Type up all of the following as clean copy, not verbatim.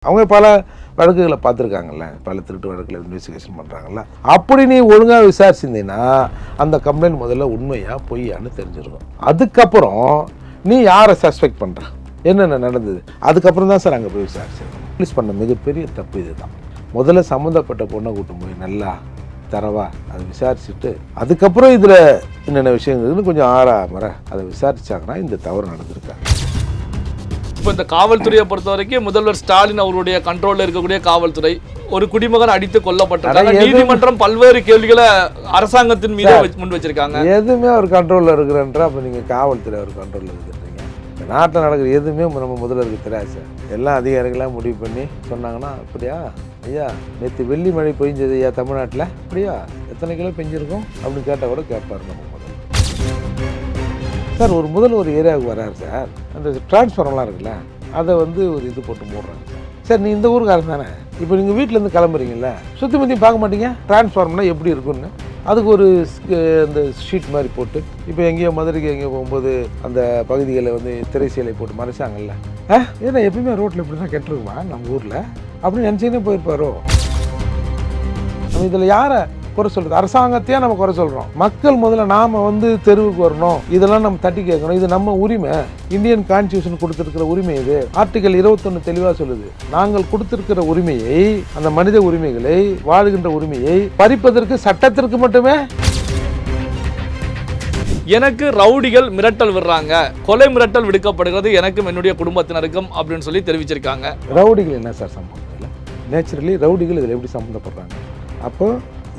அவங்க பல வழக்குகளை பார்த்துருக்காங்கல்ல, பல திருட்டு வழக்குகளை இன்வெஸ்டிகேஷன் பண்ணுறாங்கல்ல. அப்படி நீ ஒழுங்காக விசாரிச்சிருந்தீங்கன்னா அந்த கம்ப்ளைண்ட் முதல்ல உண்மையா பொய்யான்னு தெரிஞ்சிருக்கும். அதுக்கப்புறம் நீ யாரை சஸ்பெக்ட் பண்ணுற, என்னென்ன நடந்தது, அதுக்கப்புறம் தான் சார் அங்கே போய் விசாரிச்சேன். போலீஸ் பண்ண மிகப்பெரிய தப்பு இது தான். முதல்ல சம்மந்தப்பட்ட பொண்ணை கூட்டும் போய் நல்லா தரவா அதை விசாரிச்சுட்டு அதுக்கப்புறம் இதில் என்னென்ன விஷயங்கள்னு கொஞ்சம் ஆறாமற அதை விசாரிச்சாங்கன்னா இந்த தவறு நடந்திருக்காங்க. இப்போ இந்த காவல்துறையை பொறுத்த வரைக்கும் முதல்வர் ஸ்டாலின் அவருடைய கண்ட்ரோலில் இருக்கக்கூடிய காவல்துறை ஒரு குடிமகன் அடித்து கொல்லப்பட்டிருக்காங்க. நீதிமன்றம் பல்வேறு கேள்விகளை அரசாங்கத்தின் மீது முன் வச்சிருக்காங்க. எதுவுமே அவர் கண்ட்ரோலில் இருக்கிறன்ற அப்போ நீங்கள் காவல்துறை அவர் கண்ட்ரோலில் இருக்கிறீங்க. இந்த நாட்டில் நடக்கிற எதுவுமே நம்ம முதல்வருக்கு தெரியாது சார். எல்லாம் அதிகாரிகளாக முடிவு பண்ணி சொன்னாங்கன்னா அப்படியா ஐயா நேற்று வெள்ளி மழை பெஞ்சது ஐயா தமிழ்நாட்டில், அப்படியா எத்தனை கிலோ பெஞ்சிருக்கும் அப்படின்னு கேட்டால் கூட கேட்பாரு நம்ம முதல்வர். சார் ஒரு ஏரியாவுக்கு வராரு சார், அந்த டிரான்ஸ்ஃபார்ம்லாம் இருக்குல்ல அதை ஒரு இது போட்டு மூடுறாங்க சார். நீ இந்த ஊருக்காரன் தானே, இப்போ நீங்கள் வீட்டிலேருந்து கிளம்புறீங்கல்ல, சுற்றி முற்றியும் பார்க்க மாட்டீங்க டிரான்ஸ்ஃபார்ம்னா எப்படி இருக்குன்னு. அதுக்கு ஒரு அந்த ஷீட் மாதிரி போட்டு இப்போ எங்கேயோ மதுரைக்கு எங்கேயோ போகும்போது அந்த பகுதிகளை திரைசீலை போட்டு மறைச்சாங்கல்ல. ஏன்னா எப்பயுமே ரோட்டில் இப்படி தான் கெட்டுருக்குமா நம்ம ஊரில் அப்படின்னு நினச்சிக்கினே போயிருப்பாரோ. நம்ம இதில் யாரை குறை சொல்றது, அரசாங்கத்தையே நம்ம குறை சொல்றோம். மக்கள் முதல்ல நாம தெருவுக்கு வரணும், இதெல்லாம் நம்ம தட்டி கேட்கணும். இது நம்ம உரிமை, இந்தியன் கான்ஸ்டியூஷன் கொடுத்திருக்கிற உரிமை. இது ஆர்டிகல் 21 தெளிவா சொல்லுது, நாங்கள் கொடுத்திருக்கிற உரிமையை, அந்த மனித உரிமைகளை, வாழ்கின்ற உரிமையை பறிப்பதற்கு சட்டத்திற்கு மட்டுமே. எனக்கு ரவுடிகள் மிரட்டல் விடுறாங்க, கொலை மிரட்டல் விடுக்கப்படுகிறது எனக்கும் என்னுடைய குடும்பத்தினருக்கும் அப்படின்னு சொல்லி தெரிவிச்சிருக்காங்க. ரவுடிகள் என்ன சார் சம்பந்தம் இல்லை? நேச்சுரலி ரவுடிகள் இதில் எப்படி சம்மந்தப்படுறாங்க? அப்போ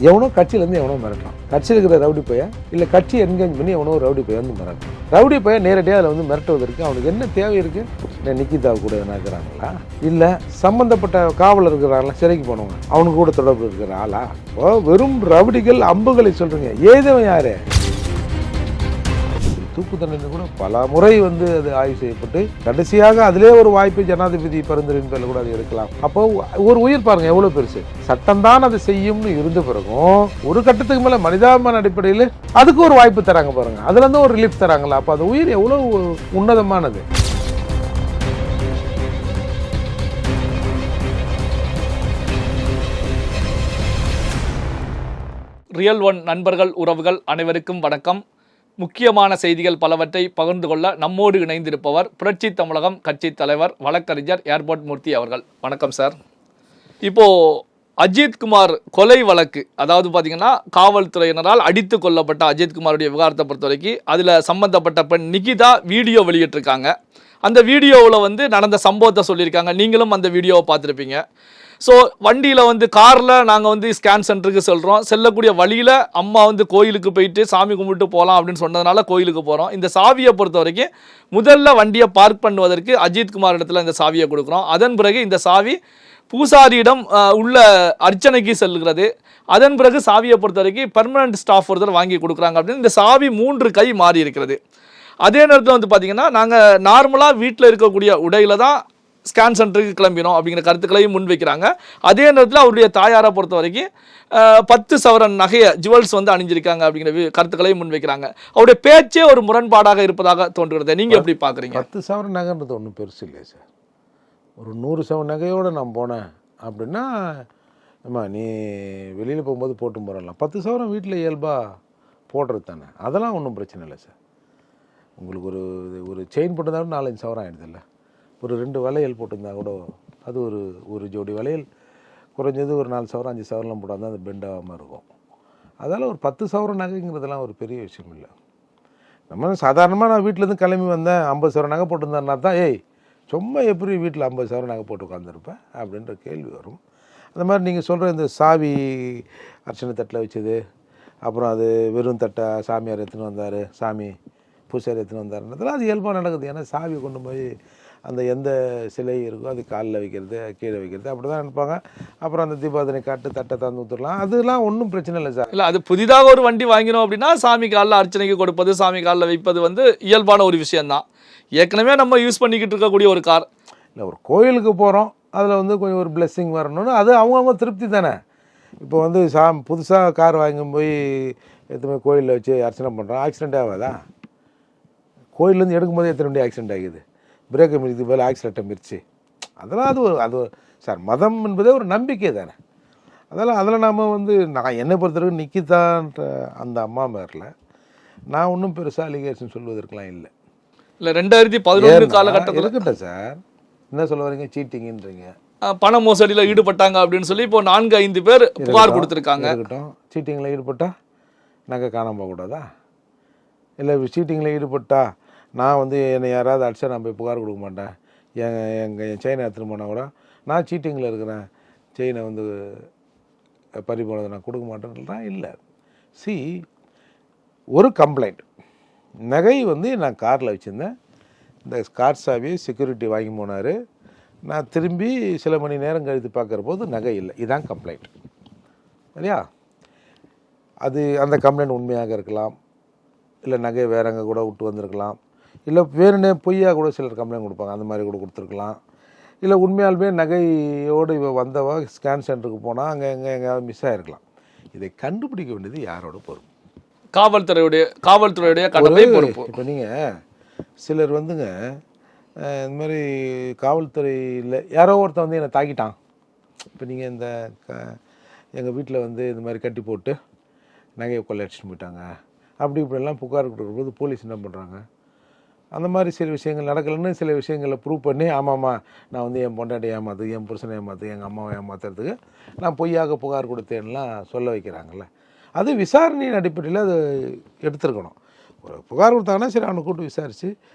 எவனோ கட்சியிலேருந்து எவனோ மிரட்டான், கட்சியில் இருக்கிற ரவுடி பையன் இல்லை கட்சி என்கேஜ் பண்ணி எவனோ ரவுடி பையன் மிரட்டான். ரவுடி பையன் நேரடியாக அதில் மிரட்டுவதற்கு அவனுக்கு என்ன தேவை இருக்குது? நிக்கிதா கூட என்ன இருக்கிறாங்களா, இல்லை சம்மந்தப்பட்ட காவலர் இருக்கிறாங்களா, சிறைக்கு போனவங்க அவனுக்கு கூட தொடர்பு இருக்கிற ஆளா? இப்போ வெறும் ரவுடிகள் அம்புகளை சொல்கிறீங்க, ஏதவன் யாரு? தூக்கு தண்டனை கூட பல முறை அது ஆய்வு செய்யப்பட்டு கடைசியாக அதிலே ஒரு வாய்ப்பு ஜனாதிபதி பரிந்துரையின் பேரில் கூட அது எடுக்கலாம். அப்போ ஒரு உயிர் பாருங்க எவ்வளவு பெருசு. சட்டம் தான் அதை செய்யும்னு இருந்த பிறகும் ஒரு கட்டத்துக்கு மேல மனிதாபிமான அடிப்படையில் அதுக்கு ஒரு வாய்ப்பு தராங்க பாருங்க, அதுல இருந்து ஒரு ரிலீஃப் தராங்களா. அப்போ அது உயிர் எவ்வளவு உன்னதமானது. ரியல் ஒன் நண்பர்கள் உறவுகள் அனைவருக்கும் வணக்கம். முக்கியமான செய்திகள் பலவற்றை பகிர்ந்து கொள்ள நம்மோடு இணைந்திருப்பவர் புரட்சி தமிழகம் கட்சி தலைவர் வழக்கறிஞர் ஏர்போர்ட் மூர்த்தி அவர்கள். வணக்கம் சார். இப்போது அஜித்குமார் கொலை வழக்கு, அதாவது பார்த்தீங்கன்னா காவல்துறையினரால் அடித்து கொல்லப்பட்ட அஜித்குமாருடைய விவகாரத்தை பொறுத்த வரைக்கும் அதில் சம்பந்தப்பட்ட பெண் நிகிதா வீடியோ வெளியிட்டிருக்காங்க. அந்த வீடியோவில் நடந்த சம்பவத்தை சொல்லியிருக்காங்க. நீங்களும் அந்த வீடியோவை பார்த்துருப்பீங்க. ஸோ வண்டியில் காரில் நாங்கள் ஸ்கேன் சென்டருக்கு செல்கிறோம், செல்லக்கூடிய வழியில் அம்மா கோயிலுக்கு போயிட்டு சாமி கும்பிட்டு போகலாம் அப்படின்னு சொன்னதுனால கோயிலுக்கு போகிறோம். இந்த சாவியை பொறுத்த வரைக்கும் முதல்ல வண்டியை பார்க் பண்ணுவதற்கு அஜித்குமார் இடத்துல இந்த சாவியை கொடுக்குறோம். அதன் பிறகு இந்த சாவி பூசாரியிடம் உள்ள அர்ச்சனைக்கு செல்கிறது. அதன் பிறகு சாவியை பொறுத்த வரைக்கும் பெர்மனன்ட் ஸ்டாஃப் ஒருத்தர் வாங்கி கொடுக்குறாங்க அப்படின்னு இந்த சாவி 3 கை மாறி இருக்கிறது. அதே நேரத்தில் பார்த்தீங்கன்னா நாங்கள் நார்மலாக வீட்டில் இருக்கக்கூடிய உடையில் தான் ஸ்கேன் சென்டருக்கு கிளம்பினோம் அப்படிங்கிற கருத்துக்களையும் முன்வைக்கிறாங்க. அதே நேரத்தில் அவருடைய தாயாரை பொறுத்த வரைக்கும் 10 சவரன் நகையை ஜுவல்ஸ் அணிஞ்சிருக்காங்க அப்படிங்கிற கருத்துக்களையும் முன்வைக்கிறாங்க. அவருடைய பேச்சே ஒரு முரண்பாடாக இருப்பதாக தோன்றுகிறது. நீங்கள் எப்படி பார்க்குறீங்க? 10 சவரன் நகைன்றது ஒன்றும் பெருசு இல்லை சார். ஒரு 100 சவரன் நகையோடு நான் போனேன் அப்படின்னா அம்மா நீ வெளியில் போகும்போது போட்டு போகிறலாம். 10 சவரன் வீட்டில் இயல்பாக போடுறது தானே, அதெல்லாம் ஒன்றும் பிரச்சனை இல்லை சார். உங்களுக்கு ஒரு செயின் போட்டிருந்தாலும் 4-5 சவரம் ஆகிடுது இல்லை. ஒரு 2 வளையல் போட்டிருந்தா கூட அது ஒரு ஜோடி வளையல் குறைஞ்சது ஒரு 4 சவரம் 5 சவரம்லாம் போட்டால் தான் அது பெண்ட் ஆகாமல் இருக்கும். அதனால் ஒரு 10 சவரம் நகைங்கிறதுலாம் ஒரு பெரிய விஷயம் இல்லை. நம்ம சாதாரணமாக நான் வீட்டிலேருந்து கிளம்பி வந்தேன் 50 சவரம் நகை போட்டிருந்தேன்னா தான் சும்மா எப்படி வீட்டில் 50 சவரம் நகை போட்டு உட்காந்துருப்பேன் அப்படின்ற கேள்வி வரும். அந்த மாதிரி நீங்கள் சொல்கிற இந்த சாவி அர்ச்சனை தட்டில் வச்சது, அப்புறம் அது வெறும் தட்டை சாமியார் எடுத்துன்னு வந்தார், சாமி பூசாரி எடுத்துன்னு வந்தாருன்றதுலாம் அது இயல்பாக நடக்குது. ஏன்னா சாவி கொண்டு போய் அந்த எந்த சிலை இருக்கோ அது காலில் வைக்கிறது கீழே வைக்கிறது அப்படி தான் நினைப்பாங்க. அப்புறம் அந்த தீபாவளி காட்டு தட்டை தந்து ஊற்றுலாம், அதெல்லாம் ஒன்றும் பிரச்சனை இல்லை சார். இல்லை, அது புதிதாக ஒரு வண்டி வாங்கினோம் அப்படின்னா சாமி காலில் அர்ச்சனைக்கு கொடுப்பது, சாமி காலில் வைப்பது இயல்பான ஒரு விஷயந்தான். ஏற்கனவே நம்ம யூஸ் பண்ணிக்கிட்டு இருக்கக்கூடிய ஒரு கார் இல்லை. ஒரு கோயிலுக்கு போகிறோம், அதில் கொஞ்சம் ஒரு பிளெஸ்ஸிங் வரணும்னு அது அவங்கவுங்க திருப்தி தானே. இப்போ புதுசாக கார் வாங்கி போய் எத்தனை கோயிலில் வச்சு அர்ச்சனை பண்ணுறோம், ஆக்சிடென்ட் ஆகாதா? கோயிலேருந்து எடுக்கும்போது எத்தனை வண்டி ஆக்சிடென்ட் ஆகுது, பிரேக்கை மிதித்து போல ஆக்சிலேட்டை மிதிச்சு அதெல்லாம் அது சார் மதம் என்பதே ஒரு நம்பிக்கை தானே. அதில் நாம் வந்து நான் என்னை பொறுத்தவரைக்கும் நிக்கிதான்ற அந்த அம்மா பேரில் நான் ஒன்றும் பெருசாக அலிகேஷன் சொல்வதற்கெலாம் இல்லை. 2011 காலகட்டத்தில் இருக்கட்டும் சார், என்ன சொல்ல வரீங்க, சீட்டிங்கன்றீங்க, பண மோசடியில் ஈடுபட்டாங்க அப்படின்னு சொல்லி இப்போ 4-5 பேர் புகார் கொடுத்துருக்காங்க. இருக்கட்டும், சீட்டிங்கில் ஈடுபட்டால் நாங்கள் காணாம போகக்கூடாதா? இல்லை சீட்டிங்கில் ஈடுபட்டா நான் வந்து என்னை யாராவது அடிச்சா நான் போய் புகார் கொடுக்க மாட்டேன், என் செயினை எடுத்துகிட்டு போனால் கூட நான் சீட்டிங்கில் இருக்கிறேன், செயினை வந்து பறி போனதை நான் கொடுக்க மாட்டேன்லாம் இல்லை. சி, ஒரு கம்ப்ளைண்ட், நகை வந்து நான் காரில் வச்சுருந்தேன், இந்த கார் சாவியை செக்யூரிட்டி வாங்கி போனார், நான் திரும்பி சில மணி நேரம் கழித்து பார்க்குற போது நகை இல்லை, இதுதான் கம்ப்ளைண்ட் சரியா? அது அந்த கம்ப்ளைண்ட் உண்மையாக இருக்கலாம், இல்லை நகை வேறங்க கூட விட்டு வந்திருக்கலாம், இல்லை வேறுனே பொய்யாக கூட சிலர் கம்ப்ளைண்ட் கொடுப்பாங்க, அந்த மாதிரி கூட கொடுத்துருக்கலாம், இல்லை உண்மையாலுமே நகையோடு இவ வந்தவா ஸ்கேன் சென்டருக்கு போனால் அங்கே எங்கேயாவது மிஸ் ஆகிருக்கலாம். இதை கண்டுபிடிக்க வேண்டியது யாரோட பொறுப்பு? காவல்துறையுடைய கடமை பொறுப்பு. இப்போ நீங்கள் சிலர் வந்துங்க இந்த மாதிரி காவல்துறையில் யாரோ ஒருத்தன் வந்து என்னை தாக்கிட்டான், இப்போ நீங்கள் இந்த எங்கள் வீட்டில் வந்து இந்த மாதிரி கட்டி போட்டு நகையை கொள்ளையடிச்சிட்டு போயிட்டாங்க அப்படி இப்படிலாம் புகார் கொடுக்கும்போது போலீஸ் என்ன பண்ணுறாங்க, அந்த மாதிரி சில விஷயங்கள் நடக்கலைன்னு சில விஷயங்களை ப்ரூவ் பண்ணி ஆமாம்மா நான் வந்து என் பொண்டாட்டி ஏமாத்து, என் புருஷனை ஏமாத்து, எங்கள் அம்மாவை ஏமாத்துறதுக்கு நான் பொய்யாக புகார் கொடுத்தேன்லாம் சொல்ல வைக்கிறாங்கல்ல. அது விசாரணையின் அடிப்படையில் அது எடுத்துருக்கணும். ஒரு புகார் கொடுத்தாங்கன்னா சரி அவனை கூப்பிட்டு விசாரித்து,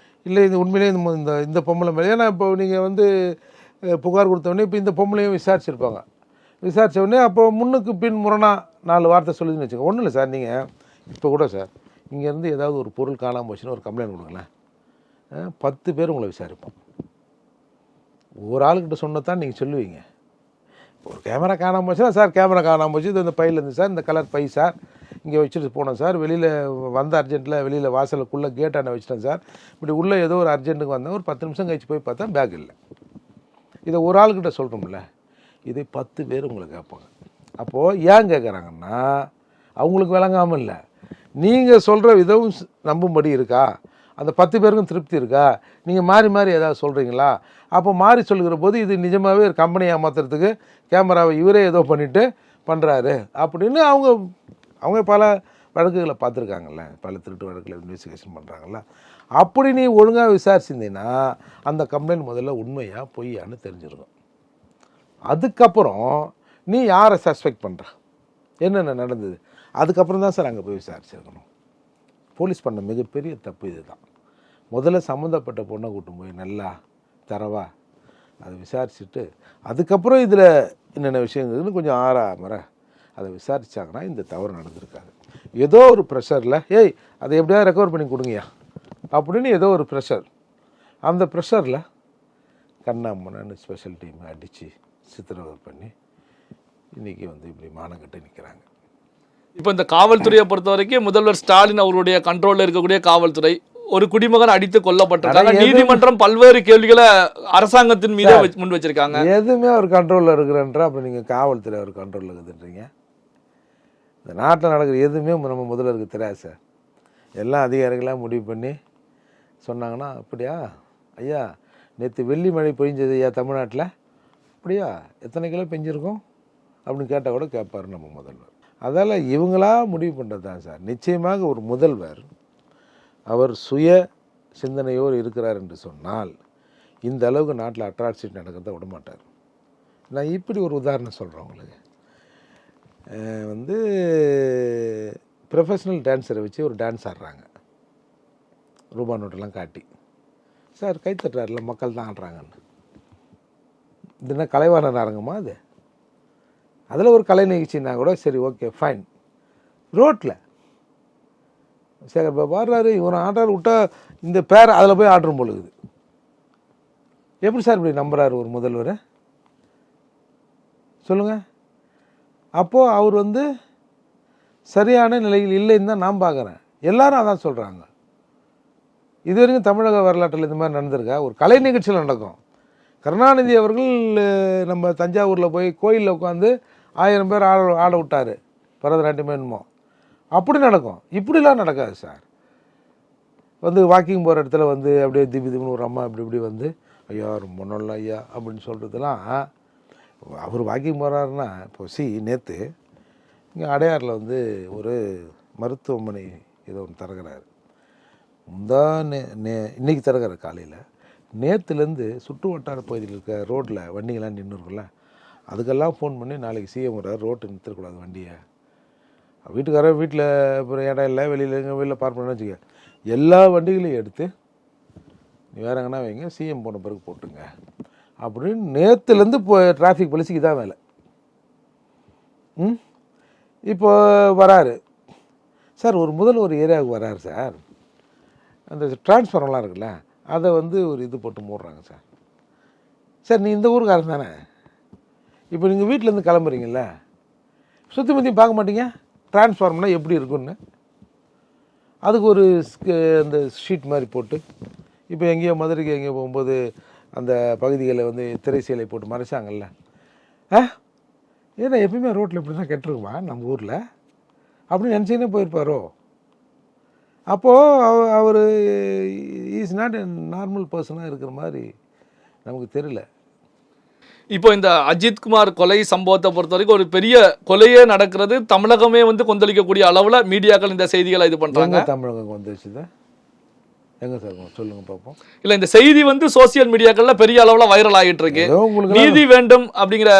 இல்லை இது உண்மையிலே இந்த பொம்பளை மேலே, ஏன்னா இப்போ நீங்கள் வந்து புகார் கொடுத்தோடனே இப்போ இந்த பொம்பளையும் விசாரிச்சிருப்பாங்க, விசாரித்த உடனே அப்போ முன்னுக்கு பின் முரணாக 4 வார்த்தை சொல்லுதுன்னு வச்சுக்கோங்க. ஒன்றும் இல்லை சார், நீங்கள் இப்போ கூட சார் இங்கேருந்து ஏதாவது ஒரு பொருள் காணாமல் போச்சுன்னு ஒரு கம்ப்ளைண்ட் கொடுங்களேன், 10 பேர் உங்களை விசாரிப்போம். ஒரு ஆளுக்கிட்ட சொன்னதான் நீங்கள் சொல்லுவீங்க. ஒரு கேமரா காணாமல் போச்சுன்னா சார் கேமரா காணாமல் போச்சு, இது இந்த பையில் இருந்து சார், இந்த கலர் பை சார், இங்கே வச்சுட்டு போனோம் சார், வெளியில் வந்த அர்ஜென்ட்டில் வெளியில் வாசலுக்குள்ளே கேட்டாண்ட வச்சுட்டேன் சார், இப்படி உள்ளே ஏதோ ஒரு அர்ஜென்ட்டுக்கு வந்தேன், ஒரு 10 நிமிஷம் கழிச்சு போய் பார்த்தா பேக் இல்லை. இதை ஒரு ஆளுக்கிட்ட சொல்கிறோம்ல, இதை 10 பேர் உங்களை கேட்பாங்க. அப்போது ஏன் கேட்குறாங்கன்னா அவங்களுக்கு விளங்காமல் இல்லை, நீங்கள் சொல்கிற விதம் நம்பும்படி இருக்கா, அந்த 10 பேருக்கும் திருப்தி இருக்கா, நீங்கள் மாறி மாறி ஏதாவது சொல்கிறீங்களா? அப்போ மாறி சொல்கிற போது இது நிஜமாகவே ஒரு கம்பெனியை ஏமாத்துறதுக்கு கேமராவை இவரே ஏதோ பண்ணிவிட்டு பண்ணுறாரு அப்படின்னு அவங்க பல வழக்குகளை பார்த்துருக்காங்கல்ல, பல திருட்டு வழக்குகளை இன்வெஸ்டிகேஷன் பண்ணுறாங்கல்ல. அப்படி நீ ஒழுங்காக விசாரிச்சிருந்தீங்கன்னா அந்த கம்ப்ளைண்ட் முதல்ல உண்மையாக பொய்யான்னு தெரிஞ்சிருக்கும். அதுக்கப்புறம் நீ யாரை சஸ்பெக்ட் பண்ணுற, என்னென்ன நடந்தது, அதுக்கப்புறம் தான் சார் அங்கே போய் விசாரிச்சிருக்கணும். போலீஸ் பண்ண மிகப்பெரிய தப்பு இது தான். முதல்ல சம்மந்தப்பட்ட பொண்ணை கூட்டும் போய் நல்லா தரவா அதை விசாரிச்சுட்டு அதுக்கப்புறம் இதில் என்னென்ன விஷயங்கள்னு கொஞ்சம் ஆறாமற அதை விசாரித்தாங்கன்னா இந்த தவறு நடந்திருக்காது. ஏதோ ஒரு ப்ரெஷரில் ஏய் அதை எப்படியாவது ரெக்கவர் பண்ணி கொடுங்கயா அப்படின்னு ஏதோ ஒரு ப்ரெஷர், அந்த ப்ரெஷரில் கண்ணாமண்ணு ஸ்பெஷல் டீம் அடித்து சித்திரவதை பண்ணி இன்றைக்கி வந்து இப்படி மானங்கட்டு நிற்கிறாங்க. இப்போ இந்த காவல்துறையை பொறுத்த வரைக்கும் முதல்வர் ஸ்டாலின் அவருடைய கண்ட்ரோலில் இருக்கக்கூடிய காவல்துறை, ஒரு குடிமகன் அடித்து கொல்லப்பட்டிருக்காங்க, நீதிமன்றம் பல்வேறு கேள்விகளை அரசாங்கத்தின் மீது முன் வச்சிருக்காங்க. எதுவுமே அவர் கண்ட்ரோலில் இருக்கிறன்ற அப்போ நீங்கள் காவல்துறை அவர் கண்ட்ரோலில் இருக்குதுன்றீங்க. இந்த நாட்டில் நடக்கிற எதுவுமே நம்ம முதல்வருக்கு தெரியாது சார். எல்லாம் அதிகாரிகளாக முடிவு பண்ணி சொன்னாங்கன்னா அப்படியா ஐயா நேற்று வெள்ளி மழை பெஞ்சது ஐயா தமிழ்நாட்டில், அப்படியா எத்தனை கிலோ பெஞ்சிருக்கும் அப்படின்னு கேட்டால் கூட கேட்பார் நம்ம முதல்வர். அதால் இவங்களா முடிவு பண்ணுறது தான் சார். நிச்சயமாக ஒரு முதல்வர் அவர் சுய சிந்தனையோடு இருக்கிறார் என்று சொன்னால் இந்த அளவுக்கு நாட்டில் அட்ராசிட்டி நடக்கிறத விட மாட்டார். நான் இப்படி ஒரு உதாரணம் சொல்கிறேன் உங்களுக்கு. வந்து ப்ரொஃபஷ்னல் டான்ஸரை வச்சு ஒரு டான்ஸ் ஆடுறாங்க, ரூபா நோட்டெல்லாம் காட்டி, சார் கை தட்டுறாருல மக்கள் தான் ஆடுறாங்கன்னு. இது என்ன கலைவாண அரங்கமா அது? அதில் ஒரு கலை நிகழ்ச்சின்னா கூட சரி ஓகே ஃபைன். ரோட்டில் சேகர் பாபு ஆடுறாரு, இவனை ஆடுறாரு விட்டா இந்த பேர் அதில் போய் ஆடுறோம் பொழுது எப்படி சார் இப்படி நம்புறாரு ஒரு முதல்வரை சொல்லுங்கள்? அப்போது அவர் வந்து சரியான நிலையில் இல்லைன்னு தான் நான் பார்க்குறேன். எல்லாரும் அதான் சொல்கிறாங்க. இது வரைக்கும் தமிழக வரலாற்றில் இந்த மாதிரி நடந்திருக்கா? ஒரு கலை நிகழ்ச்சியில் நடக்கும். கருணாநிதி அவர்கள் நம்ம தஞ்சாவூரில் போய் கோயிலில் உட்காந்து 1000 பேர் ஆட விட்டார், பரதநாட்டியம் என்னமோ, அப்படி நடக்கும். இப்படிலாம் நடக்காது சார். வந்து வாக்கிங் போகிற இடத்துல வந்து அப்படியே திபி திபின்னு ஒரு அம்மா இப்படி இப்படி வந்து ஐயா ரொம்ப நல்ல ஐயா அப்படின்னு சொல்கிறதுலாம் அவர் வாக்கிங் போகிறாருன்னா இப்போ நேற்று இங்கே அடையாறில் வந்து ஒரு மருத்துவமனை ஏதோ ஒன்று திறக்கிறாரு. இன்னைக்கு திறக்கிற காலையில் நேற்றுலேருந்து சுற்று வட்டார பகுதியில் இருக்க ரோட்டில் வண்டிகள்லாம் நின்று இருக்குல்ல, அதுக்கெல்லாம் ஃபோன் பண்ணி நாளைக்கு சிஎம் வர்றாரு, ரோட்டு நிறுத்தக்கூடாது வண்டியை. வீட்டுக்காரர் வீட்டில் அப்புறம் இடம் இல்லை, வெளியில் எங்கள் வீட்டில் பார்க் பண்ணு வச்சுக்க, எல்லா வண்டிகளையும் எடுத்து நீ வேற எங்கன்னா வைங்க, சிஎம் போன பிறகு போட்டுங்க அப்படின்னு நேற்றுலேருந்து இப்போ டிராஃபிக் போலீஸுக்கு இதான் வேலை. இப்போ வராரு சார், ஒரு ஏரியாவுக்கு வராரு சார், அந்த டிரான்ஸ்ஃபார்மர்லாம் இருக்குல்ல அதை வந்து ஒரு இது போட்டு மூடுறாங்க சார். சார் நீ இந்த ஊருக்காரன் தானே, இப்போ நீங்கள் வீட்டிலேருந்து கிளம்புறீங்கள, சுற்றி முற்றியும் பார்க்க மாட்டீங்க டிரான்ஸ்ஃபார்மர்னால் எப்படி இருக்குன்னு? அதுக்கு ஒரு அந்த ஷீட் மாதிரி போட்டு, இப்போ எங்கேயோ மதுரைக்கு எங்கேயோ போகும்போது அந்த பகுதிகளில் வந்து திரைசீலை போட்டு மறைச்சாங்கல்ல, ஏன்னா எப்பயுமே ரோட்டில் இப்படி தான் கெட்டுருக்குமா நம்ம ஊரில் அப்படின்னு நினச்சிக்கினே போயிருப்பாரோ? அப்போது அவர் இஸ் நாட் எ நார்மல் பர்சனாக இருக்கிற மாதிரி நமக்கு தெரியல. இப்போ இந்த அஜித்குமார் கொலை சம்பவத்தை பொறுத்த வரைக்கும் ஒரு பெரிய கொலையே நடக்கிறது, தமிழகமே வந்து கொந்தளிக்கக்கூடிய அளவில் மீடியாக்கள் இந்த செய்திகளை இது பண்ணுறாங்க. தமிழகம் வந்துருச்சுதா எங்க சார் சொல்லுங்க பார்ப்போம். இல்லை, இந்த செய்தி வந்து சோசியல் மீடியாக்கள்ல பெரிய அளவில் வைரல் ஆகிட்டு இருக்கு. நீதி வேண்டும் அப்படிங்கிற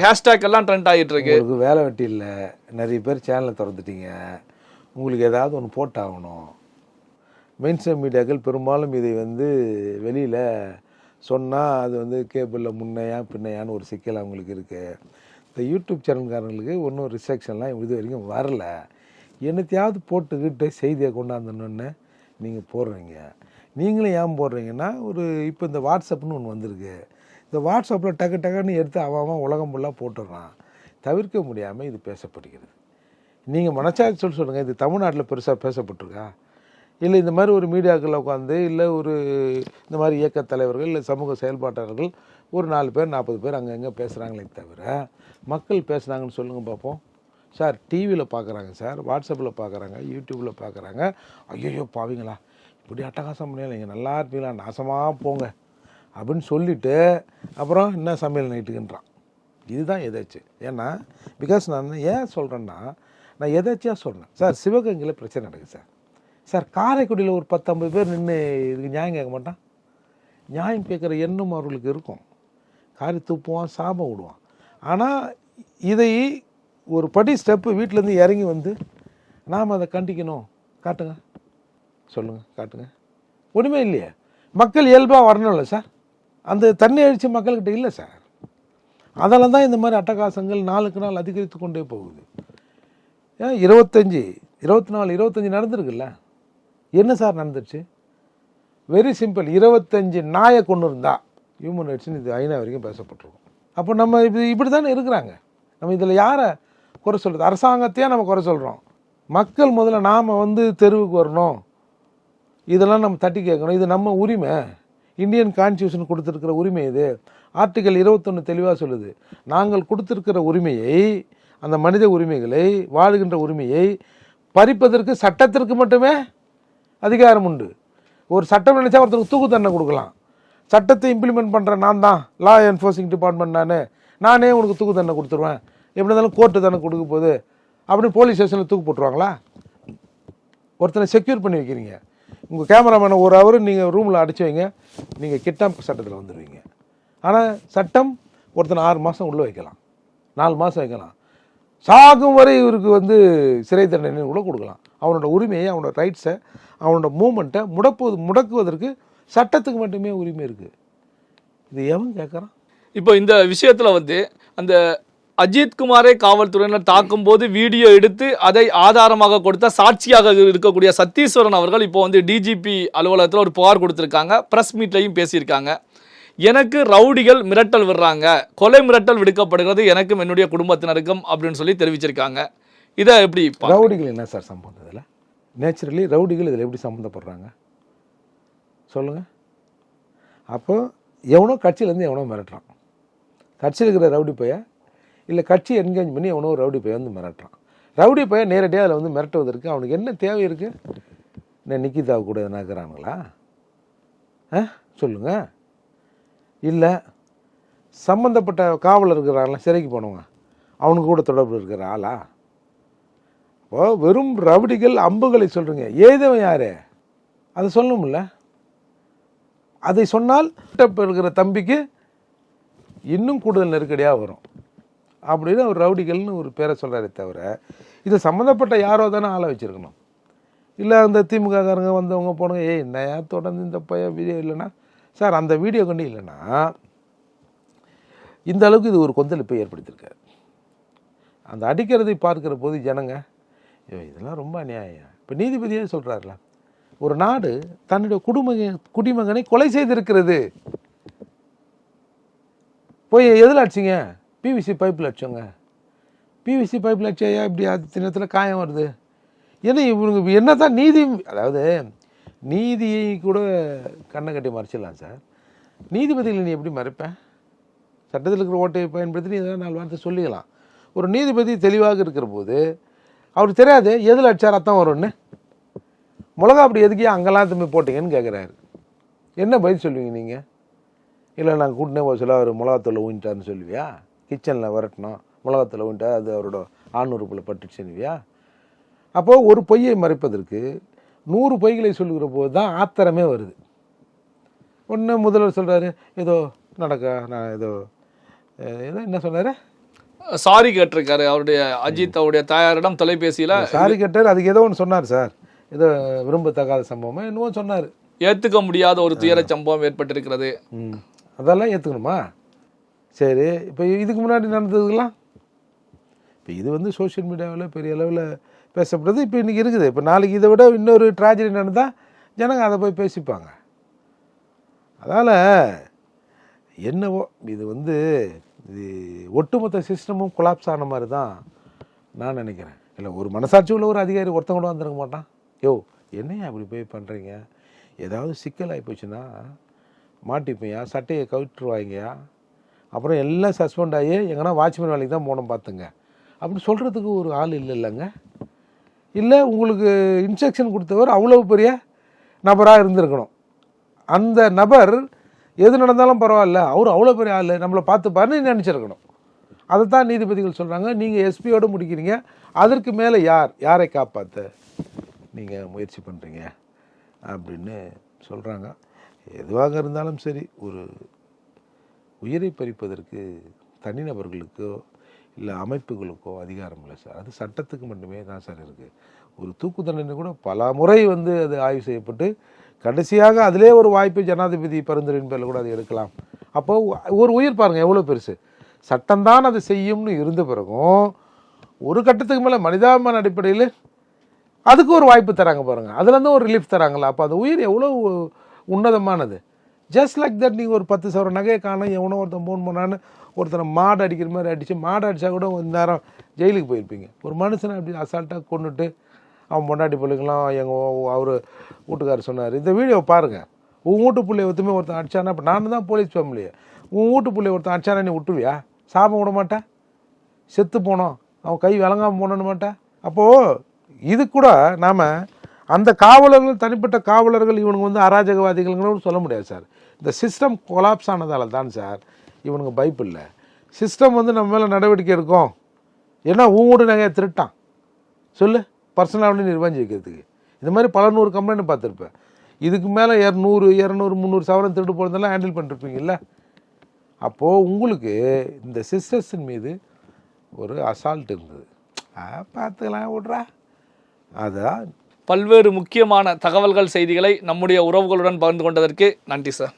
ஹேஷ்டேக் எல்லாம் ட்ரெண்ட் ஆகிட்டு இருக்கு. உங்களுக்கு வேலை வெட்டி இல்லை, நிறைய பேர் சேனலை திறந்துட்டீங்க, உங்களுக்கு ஏதாவது ஒன்று போட்டாகணும். மெயின் ஸ்ட்ரீம் மீடியாக்கள் பெரும்பாலும் இதை வந்து வெளியில் சொன்னால் அது வந்து கேபிளில் முன்னையா பின்னையான்னு ஒரு சிக்கல் அவங்களுக்கு இருக்குது. இந்த யூடியூப் சேனல்காரங்களுக்கு ஒன்றும் ரிஸ்ட்ரிக்ஷன்லாம் இது வரைக்கும் வரல. என்னத்தையாவது போட்டுக்கிட்டு செய்தியை கொண்டாந்தணுன்னு நீங்கள் போடுறீங்க. நீங்களும் ஏன் போடுறீங்கன்னா, ஒரு இப்போ இந்த வாட்ஸ்அப்னு ஒன்று வந்திருக்கு, இந்த வாட்ஸ்அப்பில் டக்குன்னு எடுத்து அவன் உலகம் ஃபுல்லாக போட்டுடுறான். தவிர்க்க முடியாமல் இது பேசப்படுகிறது. நீங்கள் மனசாட்சி சொல்லுங்கள், இது தமிழ்நாட்டில் பெருசாக பேசப்பட்டிருக்கா? இல்லை இந்த மாதிரி ஒரு மீடியாக்களில் உட்காந்து, இல்லை ஒரு இந்த மாதிரி இயக்கத் தலைவர்கள் இல்லை சமூக செயல்பாட்டாளர்கள் ஒரு 4 பேர் 40 பேர் அங்கங்கே பேசுகிறாங்களே தவிர மக்கள் பேசுனாங்கன்னு சொல்லுங்கள் பார்ப்போம். சார் டிவியில் பார்க்குறாங்க சார், வாட்ஸ்அப்பில் பார்க்குறாங்க, யூடியூப்பில் பார்க்குறாங்க, ஐயோ பாவீங்களா இப்படி அட்டகாசம் பண்ணல, நீங்கள் நல்லா இருப்பீங்களா, நாசமாக போங்க அப்படின்னு சொல்லிவிட்டு அப்புறம் என்ன சமையல் நைட்டுக்குன்றான். இதுதான் எதாச்சு. ஏன்னா பிகாஸ் நான் ஏன் சொல்கிறேன்னா, நான் எதாச்சியாக சொல்கிறேன் சார். சிவகங்கையில் பிரச்சனை நடக்குது சார். சார் காரைக்குடியில் ஒரு 10-50 பேர் நின்று இதுக்கு நியாயம் கேட்க மாட்டான்? நியாயம் கேட்குற எண்ணம் அவர்களுக்கு இருக்கும். காரி தூப்புவான், சாபம் விடுவான். ஆனால் இதை ஒரு படி ஸ்டெப்பு வீட்டிலேருந்து இறங்கி வந்து நாம் அதை கண்டிக்கணும். காட்டுங்க, சொல்லுங்கள், காட்டுங்க. ஒன்றுமே இல்லையே. மக்கள் இயல்பாக வரணும்ல சார், அந்த தண்ணி அழித்து மக்கள்கிட்ட இல்லை சார். அதெல்லாம் தான் இந்த மாதிரி அட்டகாசங்கள் நாளுக்கு நாள் அதிகரித்து கொண்டே போகுது. ஏன் 25, 24, 25 நடந்திருக்குல்ல? என்ன சார் நடந்துருச்சு? Very simple. 25 நாயை கொண்டு இருந்தா ஹியூமன் ரைட்ஸ்னு இது ஐநா வரைக்கும் பேசப்பட்டிருக்கும். அப்போ நம்ம இப்படி தானே இருக்கிறாங்க. நம்ம இதில் யாரை குறை சொல்கிறது? அரசாங்கத்தையே நம்ம குறை சொல்கிறோம். மக்கள் முதல்ல நாம் வந்து தெருவுக்கு வரணும், இதெல்லாம் நம்ம தட்டி கேட்கணும். இது நம்ம உரிமை, இந்தியன் கான்ஸ்டியூஷன் கொடுத்துருக்கிற உரிமை. இது ஆர்டிகல் 21 தெளிவாக சொல்லுது. நாங்கள் கொடுத்துருக்கிற உரிமையை, அந்த மனித உரிமைகளை, வாழுகின்ற உரிமையை பறிப்பதற்கு சட்டத்திற்கு மட்டுமே அதிகாரம் உண்டு. ஒரு சட்டம் நினைச்சா ஒருத்தருக்கு தூக்கு தண்டனை கொடுக்கலாம். சட்டத்தை இம்ப்ளிமெண்ட் பண்ணுறேன் நான் தான், லா என்ஃபோர்ஸிங் டிபார்ட்மெண்ட், நானே உனக்கு தூக்கு தண்டனை கொடுத்துருவேன், எப்படி இருந்தாலும் கோர்ட்டு தானே கொடுக்க போகுது அப்படின்னு போலீஸ் ஸ்டேஷனில் தூக்கு போட்டுருவாங்களா? ஒருத்தனை செக்யூர் பண்ணி வைக்கிறீங்க. உங்கள் கேமராமேனை ஒரு ஹவர் நீங்கள் ரூமில் அடிச்சு வைங்க, நீங்கள் கிட்னாப் சட்டத்தில் வந்துடுவீங்க. ஆனால் சட்டம் ஒருத்தனை 6 மாதம் உள்ளே வைக்கலாம், 4 மாதம் வைக்கலாம், சாகும் வரை இவருக்கு வந்து சிறை தண்டனை கூட கொடுக்கலாம். அவனோட உரிமையை, அவனோட ரைட்ஸை, அவனோட மூமெண்ட்டை முடக்குவதற்கு சட்டத்துக்கு மட்டுமே உரிமை இருக்குது. இது எவன் கேட்குறான்? இப்போ இந்த விஷயத்தில் வந்து அந்த அஜித்குமாரை காவல்துறையினர் தாக்கும்போது வீடியோ எடுத்து அதை ஆதாரமாக கொடுத்த சாட்சியாக இருக்கக்கூடிய சத்தீஸ்வரன் அவர்கள் இப்போ வந்து டிஜிபி அலுவலகத்தில் ஒரு புகார் கொடுத்துருக்காங்க. ப்ரெஸ் மீட்லையும் பேசியிருக்காங்க. எனக்கு ரவுடிகள் மிரட்டல் விடுறாங்க, கொலை மிரட்டல் விடுக்கப்படுகிறது எனக்கும் என்னுடைய குடும்பத்தினருக்கும் அப்படின்னு சொல்லி தெரிவிச்சிருக்காங்க. இதை எப்படி? ரவுடிகள் என்ன சார் சம்பந்தம் இதில்? நேச்சுரலி ரவுடிகள் இதில் எப்படி சம்மந்தப்படுறாங்க சொல்லுங்கள். அப்போ எவனோ கட்சியிலேருந்து எவனோ மிரட்டுறான். கட்சியில் இருக்கிற ரவுடி பைய இல்லை கட்சி என்கேஜ் பண்ணி எவனோ ரவுடி பைய வந்து மிரட்டுறான். ரவுடி பைய நேரடியாக அதில் வந்து மிரட்டுவதற்கு அவனுக்கு என்ன தேவை இருக்குது? என்ன நிக்கிதாவை கூட எதனா இருக்கிறானுங்களா? சொல்லுங்கள். இல்லை சம்மந்தப்பட்ட காவலர் இருக்கிறாங்கள சிறைக்கு போனவங்க அவனுக்கு கூட தொடர்பு இருக்கிற ஆளா? இப்போ வெறும் ரவுடிகள் அம்புகளை சொல்கிறீங்க, ஏதவன் யார் அதை சொல்லணும்ல? அதை சொன்னால் இருக்கிற தம்பிக்கு இன்னும் கூடுதல் நெருக்கடியாக வரும் அப்படின்னு ஒரு ரவுடிகள்னு ஒரு பேரை சொல்கிறாரே தவிர இது சம்மந்தப்பட்ட யாரோ தானே ஆளை வச்சுருக்கணும். இல்லை அந்த திமுககாரங்க வந்தவங்க போனவங்க என்னையா தொடர்ந்து இந்த வீடியோ இல்லைன்னா சார் அந்த வீடியோ கண்டு இல்லைன்னா இந்த அளவுக்கு இது ஒரு கொந்தளிப்பை ஏற்படுத்தியிருக்காரு. அந்த அடிக்கிறதை பார்க்குற போது ஜனங்க இதெல்லாம் ரொம்ப அநியாயம். இப்போ நீதிபதியே சொல்கிறாருல, ஒரு நாடு தன்னுடைய குடிமகனை கொலை செய்திருக்கிறது. போய் எதில் அடிச்சிங்க? பிவிசி பைப்பில் அடிச்சோங்க. பிவிசி பைப்பில் அடிச்சா இப்படி தினத்தில் காயம் வருது. ஏன்னா இவங்க என்ன தான் நீதி, அதாவது நீதியை கூட கண்ணை கட்டி மறைச்சிடலாம் சார். நீதிபதிகளை நீ எப்படி மறைப்பேன்? சட்டத்தில் இருக்கிற ஓட்டையை பயன்படுத்தி நீ எதாவது 4 வார்த்தை சொல்லிக்கலாம். ஒரு நீதிபதி தெளிவாக இருக்கிற போது அவருக்கு தெரியாது எதில் அடித்தா ரத்தம் வரும்னு. மிளகா அப்படி எதுக்கே அங்கெல்லாம் திரும்பி போட்டிங்கன்னு கேட்குறாரு. என்ன பதில் சொல்லுவீங்க நீங்கள்? இல்லை நாங்கள் கூட்டினே போக சொல்ல அவர் மிளகாத்தூள் ஊஞ்சிட்டாருன்னு சொல்லுவியா? கிச்சனில் வரட்டணும் மிளகாத்தூள் ஊஞ்சிட்டா அது அவரோட ஆணுறுப்பில் பட்டுச்சுன்னுவியா? அப்போது ஒரு பொய்யை மறைப்பதற்கு 100 பொய்களை சொல்லுகிற போது தான் ஆத்திரமே வருது. ஒன்று முதல்வர் சொல்கிறாரு ஏதோ நான் ஏதோ என்ன சொன்னார், சாரி கேட்டிருக்காரு. அவருடைய அஜித் அவருடைய தாயாரிடம் தொலைபேசியில் சாரி கேட்டார். அதுக்கு ஏதோ ஒன்று சொன்னார் சார், ஏதோ விரும்பத்தகாத சம்பவமாக என்னவோ சொன்னார். ஏற்றுக்க முடியாத ஒரு துயர சம்பவம் ஏற்பட்டிருக்கிறது. அதெல்லாம் ஏற்றுக்கணுமா? சரி, இப்போ இதுக்கு முன்னாடி நடந்ததுக்கெல்லாம் இப்போ இது சோஷியல் மீடியாவில் பெரிய அளவில் பேசப்படுறது இப்போ இன்றைக்கி இருக்குது. இப்போ நாளைக்கு இதை விட இன்னொரு ட்ராஜடி நடந்தால் ஜனங்க அதை போய் பேசிப்பாங்க. அதனால் என்னவோ இது இது ஒட்டுமொத்த சிஸ்டமும் கொலாப்ஸ் ஆன மாதிரி தான் நான் நினைக்கிறேன். இல்லை ஒரு மனசாட்சி உள்ள ஒரு அதிகாரி ஒருத்தன் கூட வந்துருக்க மாட்டான். என்னையா அப்படி போய் பண்ணுறீங்க, ஏதாவது சிக்கல் ஆகி போச்சுன்னா மாட்டிப்பையா, சட்டையை கவிட்டுருவாங்கயா, அப்புறம் எல்லாம் சஸ்பெண்ட் ஆகி எங்கன்னா வாட்ச்மேன் வேலைக்கு தான் போனோம் பார்த்துங்க அப்படின்னு சொல்கிறதுக்கு ஒரு ஆள் இல்லைங்க. இல்லை உங்களுக்கு இன்ஸ்ட்ரக்ஷன் கொடுத்தவர் அவ்வளோ பெரிய நபராக இருந்திருக்கணும். அந்த நபர் எது நடந்தாலும் பரவாயில்ல, அவர் அவ்வளோ பெரிய ஆள் நம்மளை பார்த்துப்பாருன்னு நினச்சிருக்கணும். அதை தான் நீதிபதிகள் சொல்கிறாங்க. நீங்கள் எஸ்பியோடு முடிக்கிறீங்க, அதற்கு மேலே யாரை காப்பாற்ற நீங்கள் முயற்சி பண்ணுறீங்க அப்படின்னு சொல்கிறாங்க. எதுவாக இருந்தாலும் சரி, ஒரு உயிரை பறிப்பதற்கு தனிநபர்களுக்கோ இல்லை அமைப்புகளுக்கோ அதிகாரம் இல்லை சார். அது சட்டத்துக்கு மட்டுமே தான் சார் இருக்குது. ஒரு தூக்கு தண்டனை கூட பல முறை அது ஆய்வு செய்யப்பட்டு கடைசியாக அதிலே ஒரு வாய்ப்பு ஜனாதிபதி பரிந்துரையின் பேரில் கூட அதை எடுக்கலாம். அப்போ ஒரு உயிர் பாருங்கள் எவ்வளோ பெருசு. சட்டம்தான் அது செய்யும்னு இருந்த பிறகும் ஒரு கட்டத்துக்கு மேலே மனிதாபிமான அடிப்படையில் அதுக்கு ஒரு வாய்ப்பு தராங்க பாருங்கள், அதுலேருந்து ஒரு ரிலீஃப் தராங்களா. அப்போ அந்த உயிர் எவ்வளோ உன்னதமானது. ஜஸ்ட் லைக் தட் நீங்கள் ஒரு 10,000 நகையை காணும் எவனோ ஒருத்தன் போன் பண்ணான்னு ஒருத்தனை மாடு அடிக்கிற மாதிரி அடித்து, மாடு அடித்தா கூட கொஞ்ச நேரம் ஜெயிலுக்கு போயிருப்பீங்க. ஒரு மனுஷனை அப்படி அசால்ட்டாக கொண்டுட்டு அவன் பொண்டாட்டி பிள்ளைங்களாம் அவர் வீட்டுக்காரர் சொன்னார், இந்த வீடியோ பாருங்கள், உன் வீட்டு பிள்ளைய ஒருத்தமே ஒருத்தன் அடிச்சானா, இப்போ நான் தான் போலீஸ் ஃபேமிலியை, உன் வீட்டு பிள்ளைய ஒருத்தன் அடிச்சானா நீ விட்டுருவியா? சாபம் விட மாட்டேன், செத்து போனோம் அவன் கை விளங்காமல் போனோன்னு மாட்டேன். அப்போது இது கூட நாம் அந்த காவலர்கள் தனிப்பட்ட காவலர்கள் இவனுங்க அராஜகவாதிகள்னு சொல்ல முடியாது சார். இந்த சிஸ்டம் கொலாப்ஸ் ஆனதால தான் சார் இவனுங்க பைப்பில்லை. சிஸ்டம் நம்ம மேலே நடவடிக்கை எடுக்கும். ஏன்னா ஊடு நகையை திருட்டான் சொல்லு, பர்சனலாக நிர்வாஞ்சி வைக்கிறதுக்கு. இந்த மாதிரி பல 100 கம்ப்ளைண்ட் பார்த்துருப்பேன். இதுக்கு மேலே 100, 200, 300 சவரம் திருட்டு போகிறதெல்லாம் ஹேண்டில் பண்ணிருப்பீங்கல்ல. அப்போது உங்களுக்கு இந்த சிஸ்டர்ஸின் மீது ஒரு அசால்ட் இருந்தது. பார்த்துக்கலாம் விட்றா. அதான் பல்வேறு முக்கியமான தகவல்கள் செய்திகளை நம்முடைய உறவுகளுடன் பகிர்ந்து கொண்டதற்கு நன்றி சார்.